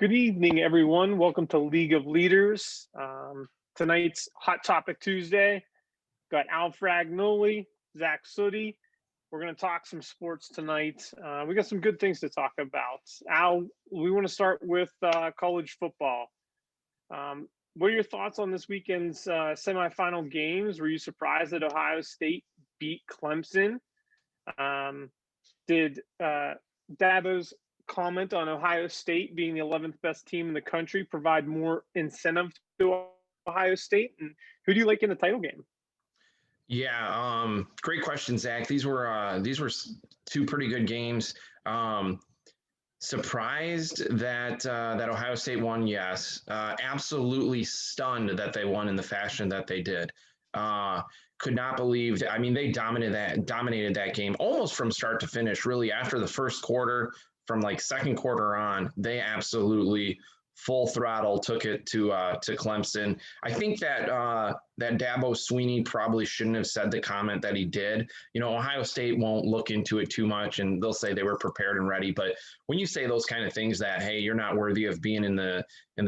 Good evening, everyone. Welcome to League of Leaders. Tonight's Hot Topic Tuesday. Got Al Fragnoli, Zach Sooty. We're going to talk some sports tonight. We got some good things to talk about. Al, we want to start with college football. What are your thoughts on this weekend's semifinal games? Were you surprised that Ohio State beat Clemson? Did Dabo's comment on Ohio State being the 11th best team in the country provide more incentive to Ohio State? And who do you like in the title game? Yeah, great question, Zach. These were two pretty good games. Surprised that Ohio State won, yes. Absolutely stunned that they won in the fashion that they did. Could not believe that. I mean, they dominated that game almost from start to finish. Really, after the first quarter, from like second quarter on, they absolutely full throttle took it to Clemson. I think that that Dabo Swinney probably shouldn't have said the comment that he did. You know, Ohio State won't look into it too much, and they'll say they were prepared and ready. But when you say those kind of things, that hey, you're not worthy of being in the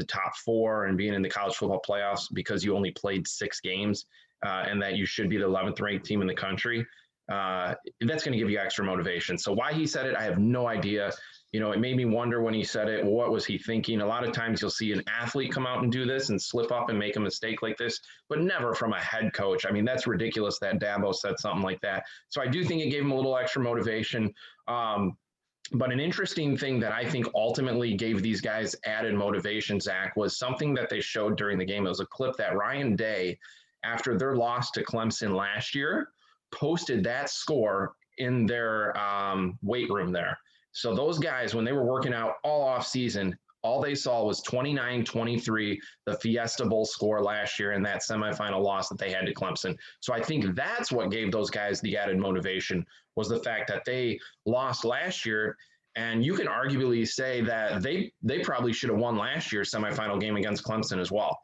top four and being in the college football playoffs because you only played 6 games, and that you should be the 11th ranked team in the country. That's going to give you extra motivation. So why he said it, I have no idea. You know, it made me wonder when he said it, what was he thinking? A lot of times you'll see an athlete come out and do this and slip up and make a mistake like this, but never from a head coach. I mean, that's ridiculous that Dabo said something like that. So I do think it gave him a little extra motivation. But an interesting thing that I think ultimately gave these guys added motivation, Zach, was something that they showed during the game. It was a clip that Ryan Day, after their loss to Clemson last year, posted that score in their weight room there. So those guys, when they were working out all off season, all they saw was 29-23, the Fiesta Bowl score last year in that semifinal loss that they had to Clemson. So I think that's what gave those guys the added motivation, was the fact that they lost last year. And you can arguably say that they probably should have won last year's semifinal game against Clemson as well.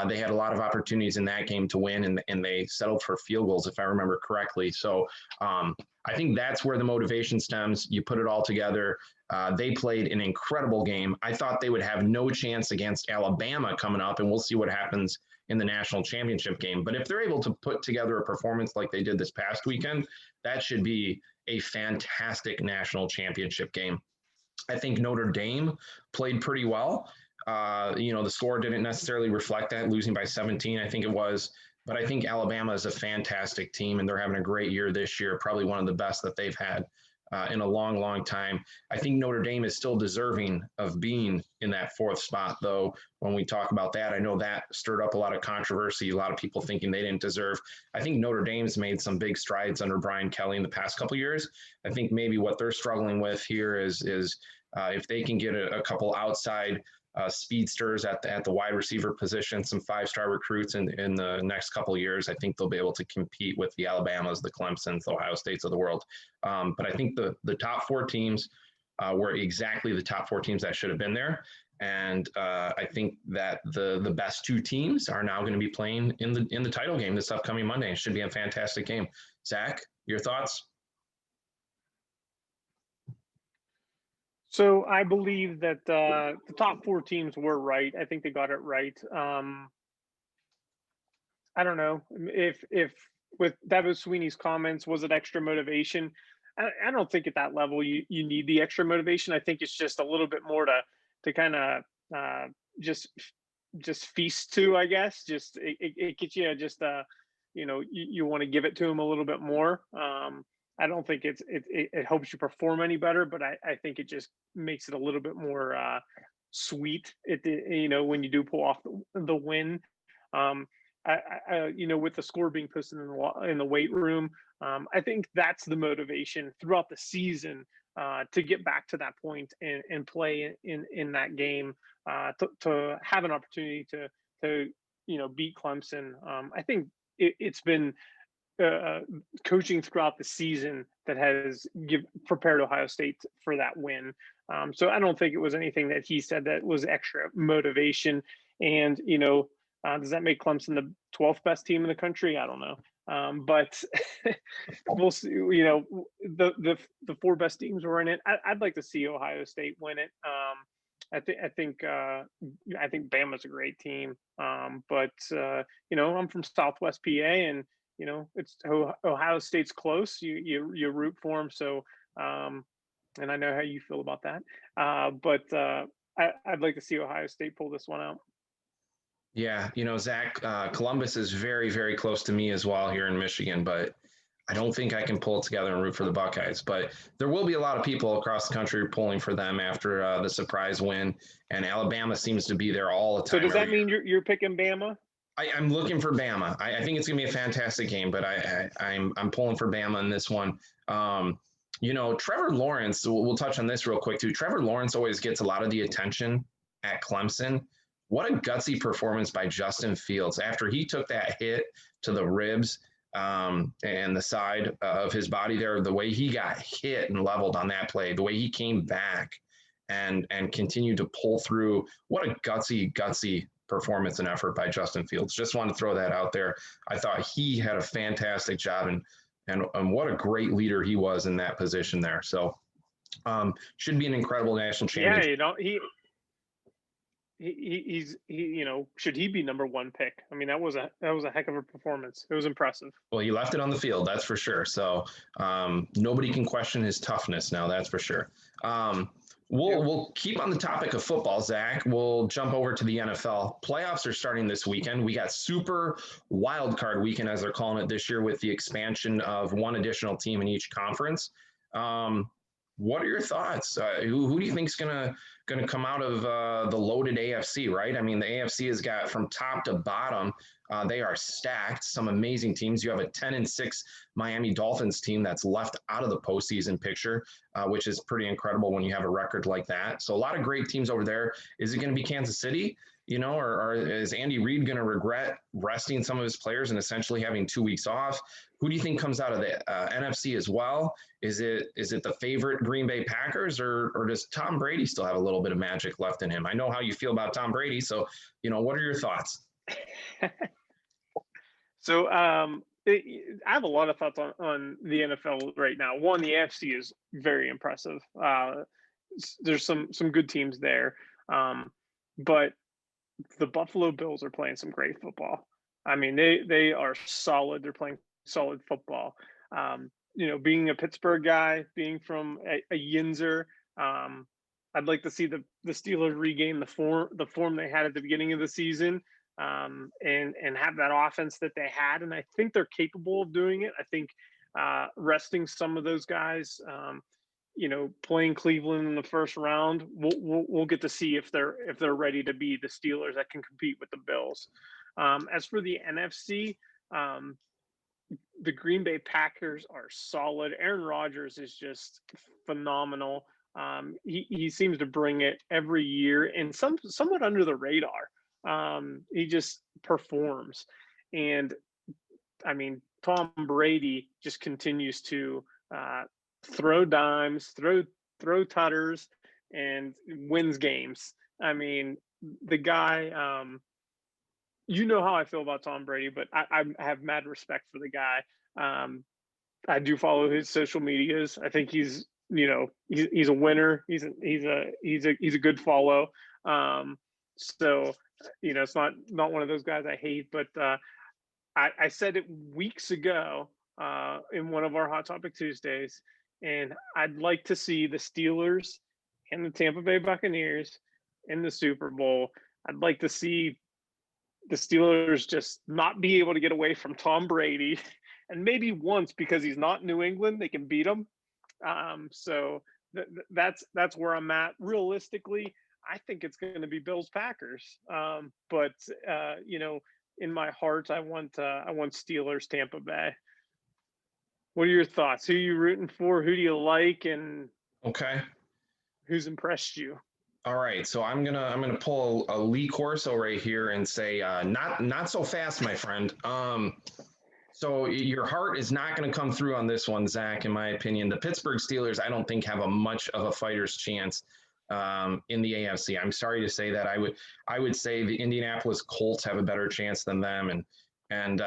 They had a lot of opportunities in that game to win, and they settled for field goals, if I remember correctly. So I think that's where the motivation stems. You put it all together. They played an incredible game. I thought they would have no chance against Alabama coming up, and we'll see what happens in the national championship game. But if they're able to put together a performance like they did this past weekend, that should be a fantastic national championship game. I think Notre Dame played pretty well. You know, the score didn't necessarily reflect that, losing by 17, I think it was. But I think Alabama is a fantastic team, and they're having a great year this year, probably one of the best that they've had in a long, long time. I think Notre Dame is still deserving of being in that 4th spot, though. When we talk about that, I know that stirred up a lot of controversy, a lot of people thinking they didn't deserve. I think Notre Dame's made some big strides under Brian Kelly in the past couple of years. I think maybe what they're struggling with here is if they can get a couple outside speedsters at the wide receiver position, some 5-star recruits in the next couple of years, I think they'll be able to compete with the Alabamas, the Clemsons, the Ohio States of the world. But I think the top 4 teams were exactly the top 4 teams that should have been there. And I think that the best 2 teams are now going to be playing in the title game this upcoming Monday. It should be a fantastic game. Zach, your thoughts? So I believe that the top 4 teams were right. I think they got it right. I don't know if with Dabo Swinney's comments, was it extra motivation? I don't think at that level you need the extra motivation. I think it's just a little bit more to kind of just feast to, I guess. Just it gets you just you want to give it to him a little bit more. I don't think it helps you perform any better, but I think it just makes it a little bit more sweet. When you do pull off the win. With the score being posted in the weight room, I think that's the motivation throughout the season to get back to that point and play in that game, to have an opportunity to beat Clemson. I think it's been coaching throughout the season that has prepared Ohio State for that win. So I don't think it was anything that he said that was extra motivation. And does that make Clemson the 12th best team in the country? I don't know. But we'll see. The 4 best teams were in it. I'd like to see Ohio State win it. I think Bama's a great team. But I'm from Southwest PA, and it's Ohio State's close. You root for them, so um, and I know how you feel about that. But I'd like to see Ohio State pull this one out. Yeah, Zach, Columbus is very, very close to me as well here in Michigan, but I don't think I can pull it together and root for the Buckeyes. But there will be a lot of people across the country pulling for them after the surprise win, and Alabama seems to be there all the So time does every that year. mean you're picking Bama? I'm looking for Bama. I think it's gonna be a fantastic game, but I'm pulling for Bama in this one. Trevor Lawrence. We'll touch on this real quick too. Trevor Lawrence always gets a lot of the attention at Clemson. What a gutsy performance by Justin Fields after he took that hit to the ribs and the side of his body there. The way he got hit and leveled on that play, the way he came back and continued to pull through. What a gutsy performance and effort by Justin Fields. Just want to throw that out there. I thought he had a fantastic job and what a great leader he was in that position there. So should be an incredible national Yeah, championship. should he be number one pick? I mean, that was a heck of a performance. It was impressive. Well, he left it on the field, that's for sure. So nobody can question his toughness now, that's for sure. We'll keep on the topic of football, Zach. We'll jump over to the NFL. Playoffs are starting this weekend. We got Super Wild Card Weekend, as they're calling it this year, with the expansion of one additional team in each conference. What are your thoughts? Who do you think is gonna come out of the loaded AFC? Right? I mean, the AFC has got from top to bottom. They are stacked. Some amazing teams. You have a 10-6 Miami Dolphins team that's left out of the postseason picture, which is pretty incredible when you have a record like that. So a lot of great teams over there. Is it going to be Kansas City? Or is Andy Reid going to regret resting some of his players and essentially having 2 weeks off? Who do you think comes out of the NFC as well? Is it the favorite Green Bay Packers, or does Tom Brady still have a little bit of magic left in him? I know how you feel about Tom Brady, so what are your thoughts? So I have a lot of thoughts on the NFL right now. One, the AFC is very impressive. There's some good teams there, but the Buffalo Bills are playing some great football. I mean, they are solid. They're playing solid football. Being a Pittsburgh guy, being from a Yinzer, I'd like to see the Steelers regain the form they had at the beginning of the season, and have that offense that they had. And I think they're capable of doing it. I think resting some of those guys, playing Cleveland in the first round, we'll get to see if they're ready to be the Steelers that can compete with the Bills. As for the NFC, the Green Bay Packers are solid. Aaron Rodgers is just phenomenal. He seems to bring it every year, and somewhat under the radar. He just performs, and I mean, Tom Brady just continues to throw dimes, throw tutters, and wins games. I mean, the guy. How I feel about Tom Brady, but I have mad respect for the guy. I do follow his social medias. I think he's a winner. He's a good follow. So it's not one of those guys I hate, but I said it weeks ago in one of our Hot Topic Tuesdays, and I'd like to see the Steelers and the Tampa Bay Buccaneers in the Super Bowl. I'd like to see the Steelers just not be able to get away from Tom Brady, and maybe once, because he's not New England, they can beat him. So that's where I'm at. Realistically, I think it's going to be Bills Packers. But in my heart, I want Steelers Tampa Bay. What are your thoughts? Who are you rooting for? Who do you like? And Okay. who's impressed you? All right, so I'm gonna pull a Lee Corso right here and say, not so fast, my friend. So your heart is not going to come through on this one, Zach. In my opinion, the Pittsburgh Steelers, I don't think have a much of a fighter's chance in the AFC. I'm sorry to say that. I would say the Indianapolis Colts have a better chance than them, and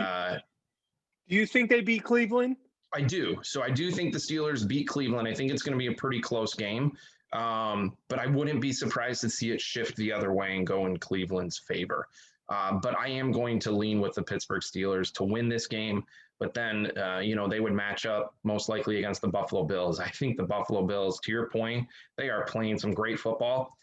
Do you think they beat Cleveland? I do. So I do think the Steelers beat Cleveland. I think it's going to be a pretty close game. But I wouldn't be surprised to see it shift the other way and go in Cleveland's favor. But I am going to lean with the Pittsburgh Steelers to win this game. But then, they would match up most likely against the Buffalo Bills. I think the Buffalo Bills, to your point, they are playing some great football.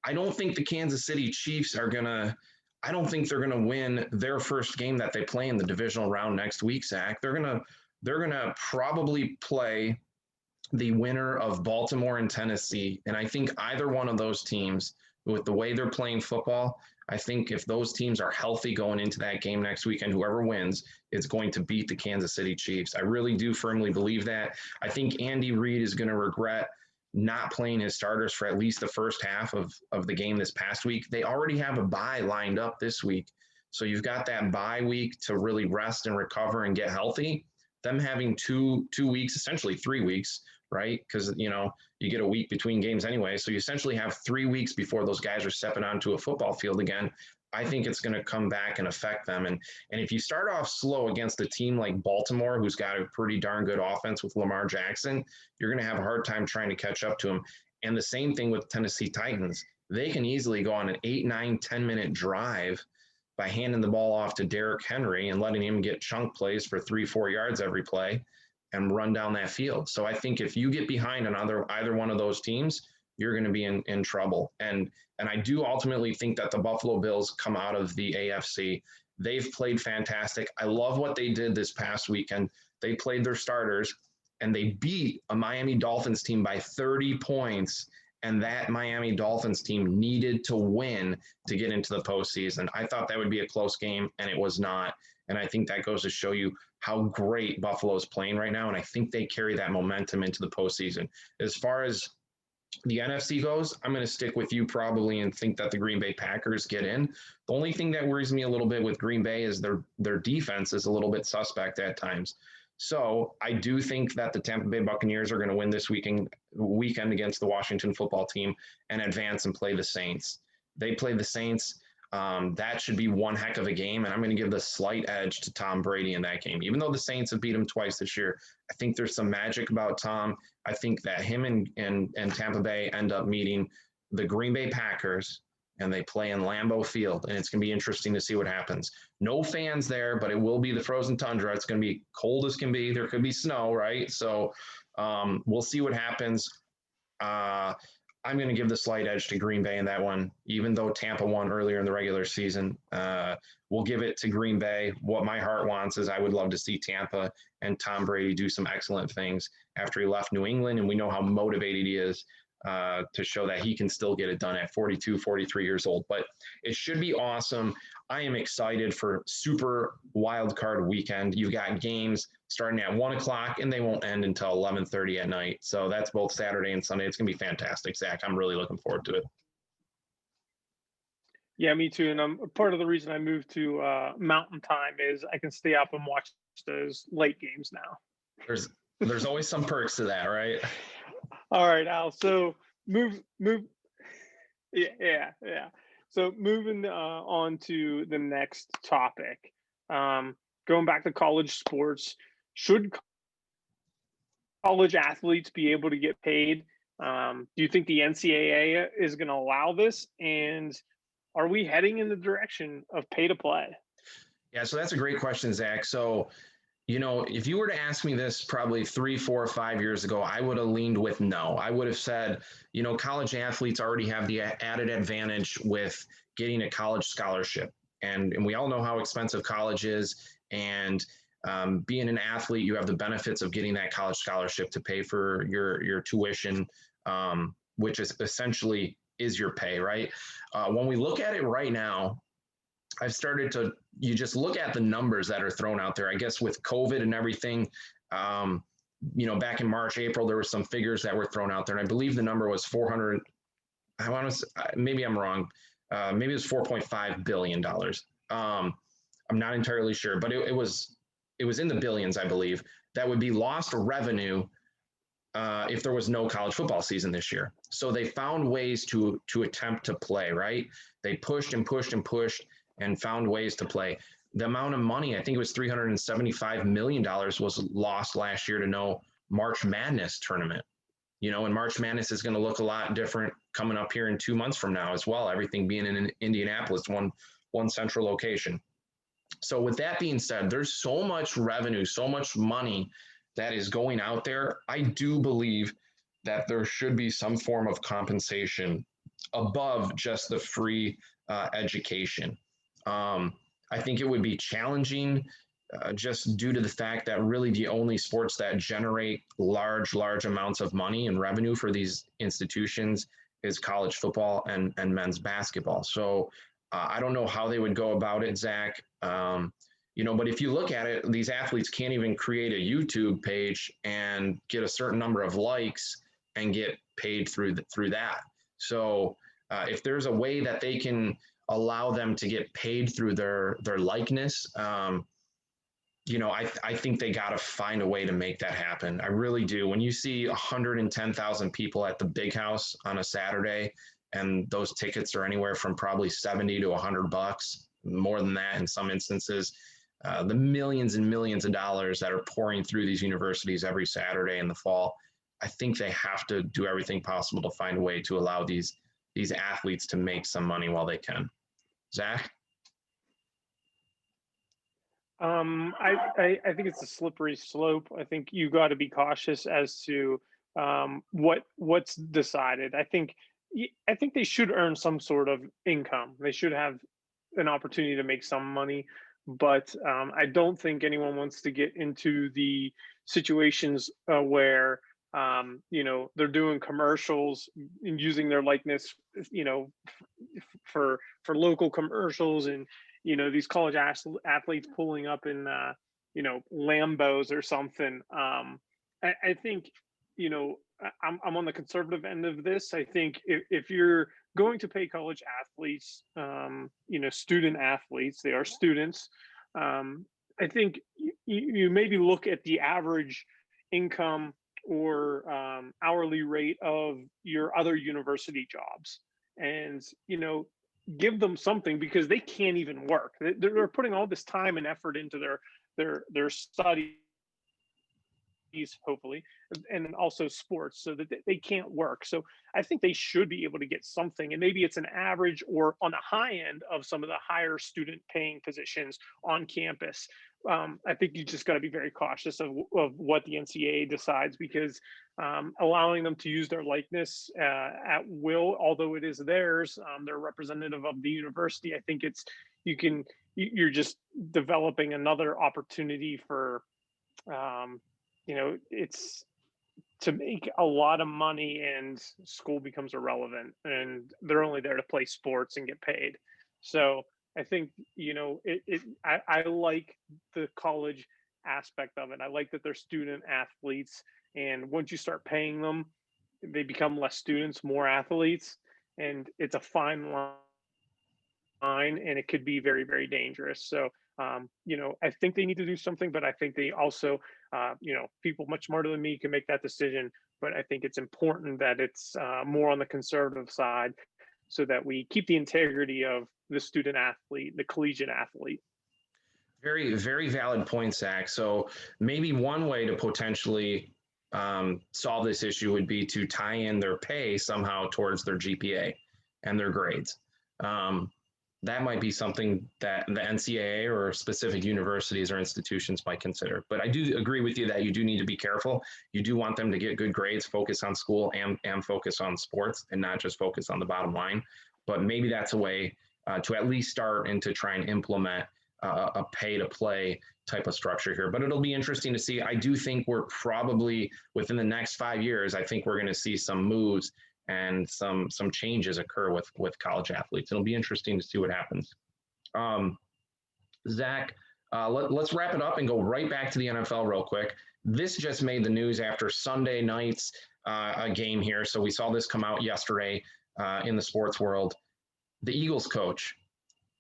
I don't think the Kansas City Chiefs are going to. I don't think they're going to win their first game that they play in the divisional round next week, Zach. They're going to probably play the winner of Baltimore and Tennessee. And I think either one of those teams, with the way they're playing football, I think if those teams are healthy going into that game next weekend, whoever wins is going to beat the Kansas City Chiefs. I really do firmly believe that. I think Andy Reid is going to regret not playing his starters for at least the first half of the game this past week. They already have a bye lined up this week. So you've got that bye week to really rest and recover and get healthy. Them having two weeks, essentially 3 weeks, right? Because, you get a week between games anyway. So you essentially have 3 weeks before those guys are stepping onto a football field again. I think it's going to come back and affect them. And if you start off slow against a team like Baltimore, who's got a pretty darn good offense with Lamar Jackson, you're going to have a hard time trying to catch up to them. And the same thing with Tennessee Titans. They can easily go on an 8, 9, 10-minute drive by handing the ball off to Derrick Henry and letting him get chunk plays for 3-4 yards every play and run down that field. So I think if you get behind on either one of those teams, you're going to be in trouble. And I do ultimately think that the Buffalo Bills come out of the AFC. They've played fantastic. I love what they did this past weekend. They played their starters and they beat a Miami Dolphins team by 30 points. And that Miami Dolphins team needed to win to get into the postseason. I thought that would be a close game, and it was not. And I think that goes to show you how great Buffalo is playing right now. And I think they carry that momentum into the postseason. As far as the NFC goes, I'm going to stick with you probably and think that the Green Bay Packers get in. The only thing that worries me a little bit with Green Bay is their defense is a little bit suspect at times. So I do think that the Tampa Bay Buccaneers are going to win this weekend against the Washington football team and advance and play the Saints. They play the Saints. That should be one heck of a game, and I'm going to give the slight edge to Tom Brady in that game. Even though the Saints have beat him twice this year, I think there's some magic about Tom. I think that him and Tampa Bay end up meeting the Green Bay Packers, and they play in Lambeau Field, and it's going to be interesting to see what happens. No fans there, but it will be the frozen tundra. It's going to be cold as can be. There could be snow, right? So we'll see what happens. I'm going to give the slight edge to Green Bay in that one, even though Tampa won earlier in the regular season. We'll give it to Green Bay. What my heart wants is I would love to see Tampa and Tom Brady do some excellent things after he left New England, and we know how motivated he is to show that he can still get it done at 42, 43 years old. But it should be awesome. I am excited for Super Wild Card Weekend. You've got games starting at 1 o'clock, and they won't end until 11:30 at night. So that's both Saturday and Sunday. It's going to be fantastic, Zach. I'm really looking forward to it. Yeah, me too. And part of the reason I moved to Mountain Time is I can stay up and watch those late games now. There's always some perks to that, right? All right, Al. So move. Yeah. So moving on to the next topic. Going back to college sports, should college athletes be able to get paid? Do you think the NCAA is going to allow this? And are we heading in the direction of pay to play? Yeah, so that's a great question, Zach. So, if you were to ask me this probably 3, 4, 5 years ago, I would have leaned with no. I would have said, college athletes already have the added advantage with getting a college scholarship. And we all know how expensive college is. And being an athlete, you have the benefits of getting that college scholarship to pay for your tuition, which is essentially is your pay, right? When we look at it right now, you just look at the numbers that are thrown out there. I guess with COVID and everything, back in March, April, there were some figures that were thrown out there. And I believe the number was 400, maybe I'm wrong. Maybe it was $4.5 billion. I'm not entirely sure, but it was in the billions, I believe, that would be lost revenue if there was no college football season this year. So they found ways to attempt to play, right? They pushed and pushed and pushed and found ways to play. The amount of money, I think it was $375 million was lost last year to no March Madness tournament. And March Madness is going to look a lot different coming up here in 2 months from now as well. Everything being in Indianapolis, one central location. So with that being said, there's so much revenue, so much money that is going out there. I do believe that there should be some form of compensation above just the free education. I think it would be challenging just due to the fact that really the only sports that generate large amounts of money and revenue for these institutions is college football and men's basketball. So I don't know how they would go about it, Zach. But if you look at it, these athletes can't even create a YouTube page and get a certain number of likes and get paid through that. So if there's a way that they can allow them to get paid through their likeness, I think they got to find a way to make that happen. I really do. When you see 110,000 people at the Big House on a Saturday, and those tickets are anywhere from probably $70 to $100, more than that in some instances, the millions and millions of dollars that are pouring through these universities every Saturday in the fall, I think they have to do everything possible to find a way to allow these athletes to make some money while they can. Zach? I think it's a slippery slope. I think you got to be cautious as to what's decided. I think they should earn some sort of income. They should have an opportunity to make some money, but I don't think anyone wants to get into the situations where they're doing commercials and using their likeness, for local commercials, and these college athletes pulling up in Lambos or something. I think I'm on the conservative end of this. I think if you're going to pay college athletes, student athletes, they are students. I think you maybe look at the average income or hourly rate of your other university jobs, and give them something, because they can't even work. They're putting all this time and effort into their studies, hopefully, and also sports, so that they can't work. So I think they should be able to get something, and maybe it's an average or on the high end of some of the higher student paying positions on campus. I think you just got to be very cautious of what the NCAA decides, because allowing them to use their likeness at will, although it is theirs, they're representative of the university. I think you're just developing another opportunity for it's to make a lot of money, and school becomes irrelevant, and they're only there to play sports and get paid. So I think I like the college aspect of it. I like that they're student athletes, and once you start paying them, they become less students, more athletes, and it's a fine line, and it could be very, very dangerous. So I think they need to do something, but I think they also, people much smarter than me can make that decision. But I think it's important that it's more on the conservative side, so that we keep the integrity of the student athlete, the collegiate athlete. Very, very valid point, Zach. So maybe one way to potentially solve this issue would be to tie in their pay somehow towards their GPA and their grades. That might be something that the NCAA or specific universities or institutions might consider. But I do agree with you that you do need to be careful. You do want them to get good grades, focus on school, and focus on sports, and not just focus on the bottom line. But maybe that's a way to at least start and to try and implement a pay-to-play type of structure here. But it'll be interesting to see. I do think we're probably, within the next 5 years, I think we're going to see some moves and some changes occur with college athletes. It'll be interesting to see what happens. Zach, let's wrap it up and go right back to the NFL real quick. This just made the news after Sunday night's a game here. So we saw this come out yesterday in the sports world. The Eagles coach,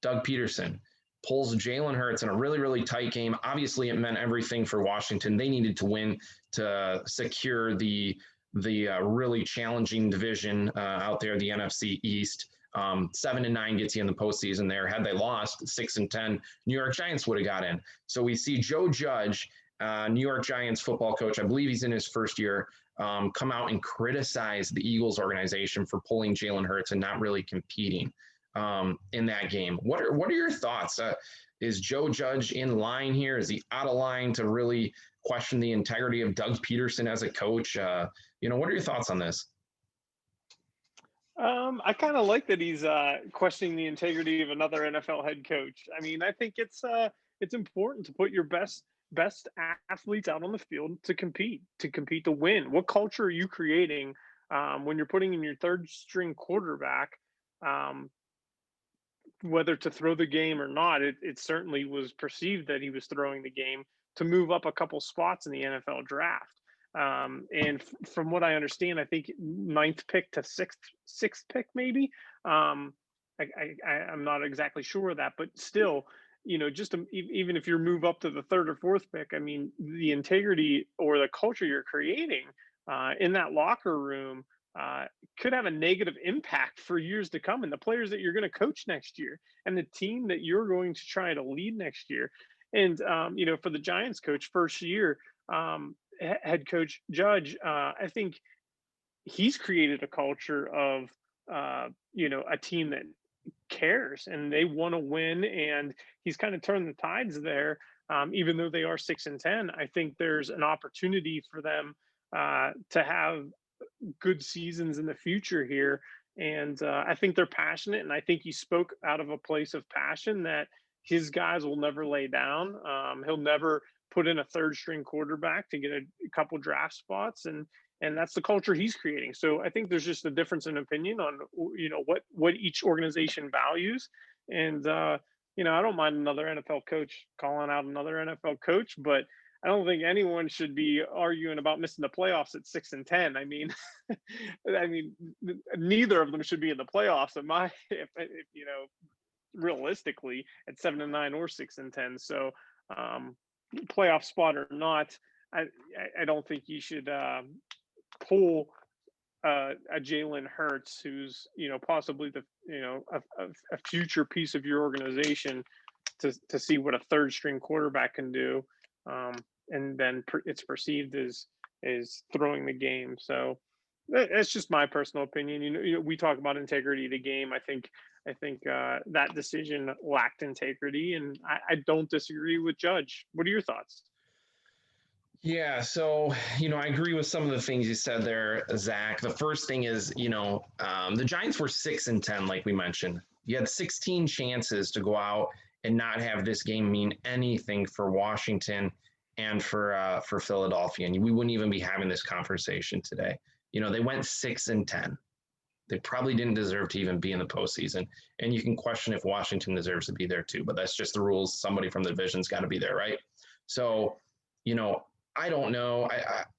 Doug Peterson, pulls Jalen Hurts in a really, really tight game. Obviously, it meant everything for Washington. They needed to win to secure the really challenging division out there, the NFC East. 7-9 gets you in the postseason there. Had they lost, 6-10, New York Giants would have got in. So we see Joe Judge New York Giants football coach, I believe he's in his first year, come out and criticize the Eagles organization for pulling Jalen Hurts and not really competing in that game. What are your thoughts? Is Joe Judge in line here? Is he out of line to really question the integrity of Doug Peterson as a coach? What are your thoughts on this? I kind of like that he's questioning the integrity of another NFL head coach. I mean, I think it's important to put your best athletes out on the field to compete to win. What culture are you creating when you're putting in your third string quarterback? Um, Whether to throw the game or not, it certainly was perceived that he was throwing the game to move up a couple spots in the NFL draft. And from what I understand, I think ninth pick to sixth pick, maybe. Um, I'm not exactly sure of that, but still, just even if you move up to the third or fourth pick, I mean, the integrity or the culture you're creating in that locker room uh, could have a negative impact for years to come, and the players that you're going to coach next year, and the team that you're going to try to lead next year. And for the Giants coach, first year head coach Judge, I think he's created a culture of a team that cares and they want to win, and he's kind of turned the tides there. Even though they are 6-10, I think there's an opportunity for them to have good seasons in the future here. And I think they're passionate, and I think he spoke out of a place of passion that his guys will never lay down. He'll never put in a third string quarterback to get a couple draft spots, and that's the culture he's creating. So I think there's just a difference in opinion on what each organization values. And I don't mind another NFL coach calling out another NFL coach, but I don't think anyone should be arguing about missing the playoffs at 6-10. I mean, I mean, neither of them should be in the playoffs. If realistically, at 7-9 or 6-10. So, um, playoff spot or not, I don't think you should pull a Jalen Hurts, who's possibly a future piece of your organization, to see what a third string quarterback can do. And then it's perceived as throwing the game. So that's just my personal opinion. We talk about integrity of the game. I think that decision lacked integrity, and I don't disagree with Judge. What are your thoughts? Yeah, so I agree with some of the things you said there, Zach. The first thing is, the Giants were 6-10, like we mentioned. You had 16 chances to go out and not have this game mean anything for Washington and for Philadelphia, and we wouldn't even be having this conversation today. They went 6-10. They probably didn't deserve to even be in the postseason, and you can question if Washington deserves to be there too. But that's just the rules. Somebody from the division's got to be there, right? So, I don't know.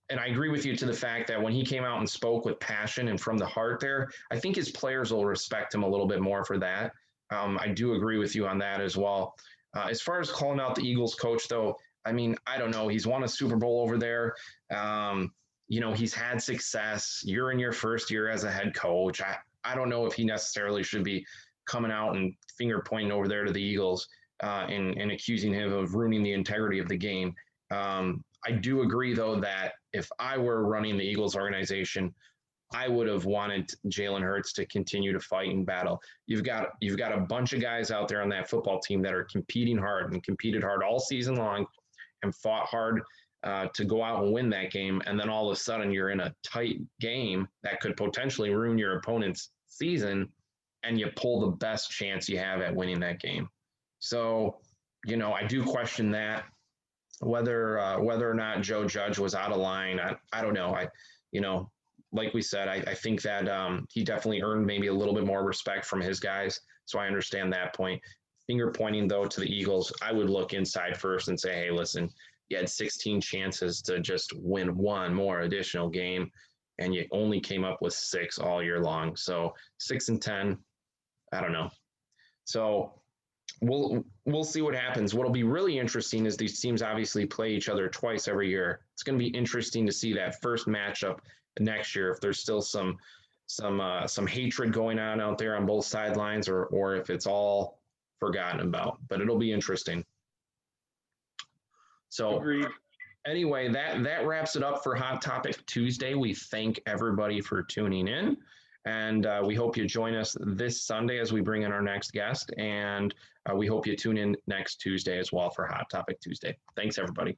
And I agree with you to the fact that when he came out and spoke with passion and from the heart there, I think his players will respect him a little bit more for that. I do agree with you on that as well. As far as calling out the Eagles coach, though, I mean, I don't know. He's won a Super Bowl over there. He's had success. You're in your first year as a head coach. I don't know if he necessarily should be coming out and finger pointing over there to the Eagles and accusing him of ruining the integrity of the game. I do agree, though, that if I were running the Eagles organization, I would have wanted Jalen Hurts to continue to fight and battle. You've got a bunch of guys out there on that football team that are competing hard and competed hard all season long and fought hard to go out and win that game. And then all of a sudden you're in a tight game that could potentially ruin your opponent's season, and you pull the best chance you have at winning that game. So, I do question that. Whether or not Joe Judge was out of line, I don't know. Like we said, I think that he definitely earned maybe a little bit more respect from his guys. So I understand that point. Finger pointing, though, to the Eagles, I would look inside first and say, hey, listen, you had 16 chances to just win one more additional game, and you only came up with 6 all year long. So 6-10, I don't know. So we'll see what happens. What'll be really interesting is these teams obviously play each other twice every year. It's going to be interesting to see that first matchup next year, if there's still some hatred going on out there on both sidelines, or if it's all forgotten about. But it'll be interesting. So Agreed. Anyway, that wraps it up for Hot Topic Tuesday. We thank everybody for tuning in, and we hope you join us this Sunday as we bring in our next guest, and we hope you tune in next Tuesday as well for Hot Topic Tuesday. Thanks, everybody.